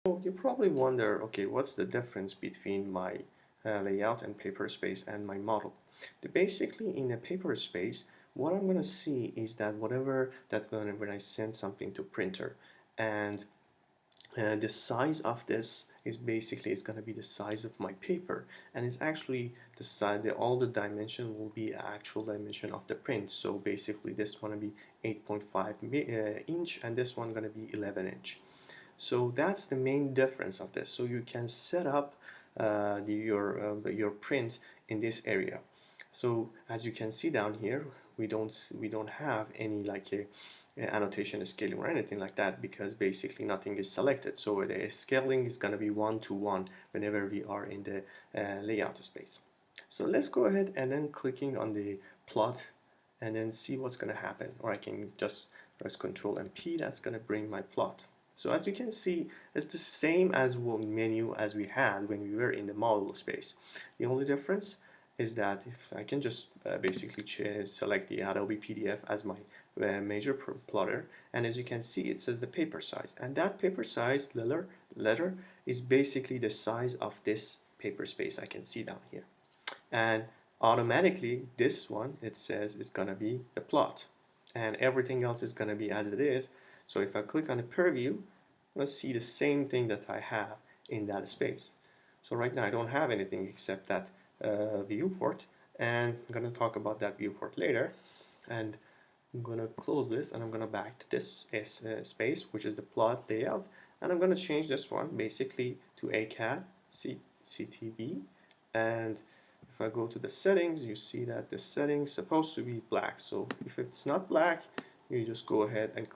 So you probably wonder, okay, what's the difference between my layout and paper space and my model? Basically, in a paper space, what I'm going to see is that whatever that when I send something to printer, and the size of this is basically it's going to be the size of my paper, and it's actually the size. All the dimension will be actual dimension of the print. So basically, this one to be 8.5 inch, and this one going to be 11 inch. So that's the main difference of this. So you can set up your print in this area. So as you can see down here, we don't have any like a annotation scaling or anything like that, because basically nothing is selected. So the scaling is going to be 1-to-1 whenever we are in the layout space. So let's go ahead and then clicking on the plot and then see what's going to happen. Or I can just press Control and P. That's going to bring my plot. So as you can see, it's the same as one menu as we had when we were in the model space. The only difference is that if I can just basically select the Adobe PDF as my major plotter, and as you can see, it says the paper size, and that paper size letter is basically the size of this paper space I can see down here. And automatically this one, it says it's gonna be the plot, and everything else is gonna be as it is. So if I click on the preview, I'm gonna see the same thing that I have in that space. So right now I don't have anything except that viewport, and I'm gonna talk about that viewport later. And I'm gonna close this, and I'm gonna back to this space, which is the plot layout, and I'm gonna change this one basically to AutoCAD CTB. And if I go to the settings, you see that the settings supposed to be black. So if it's not black, you just go ahead and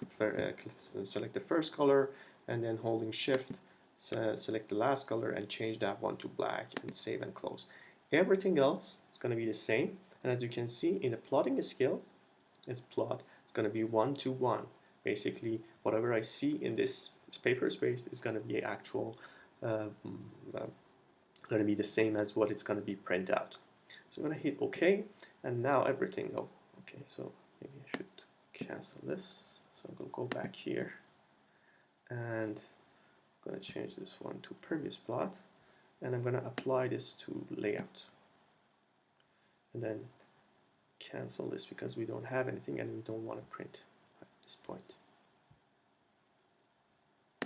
select the first color, and then holding shift select the last color and change that one to black, and save and close. Everything else is going to be the same, and as you can see in the plotting skill, it's going to be 1-to-1. Basically whatever I see in this paper space is going to be actual uh, going to be the same as what it's going to be print out. So I'm going to hit OK, and now everything. Oh, okay, so maybe I should cancel this. So I'm going to go back here, and I'm going to change this one to previous plot, and I'm going to apply this to layout, and then cancel this because we don't have anything and we don't want to print at this point.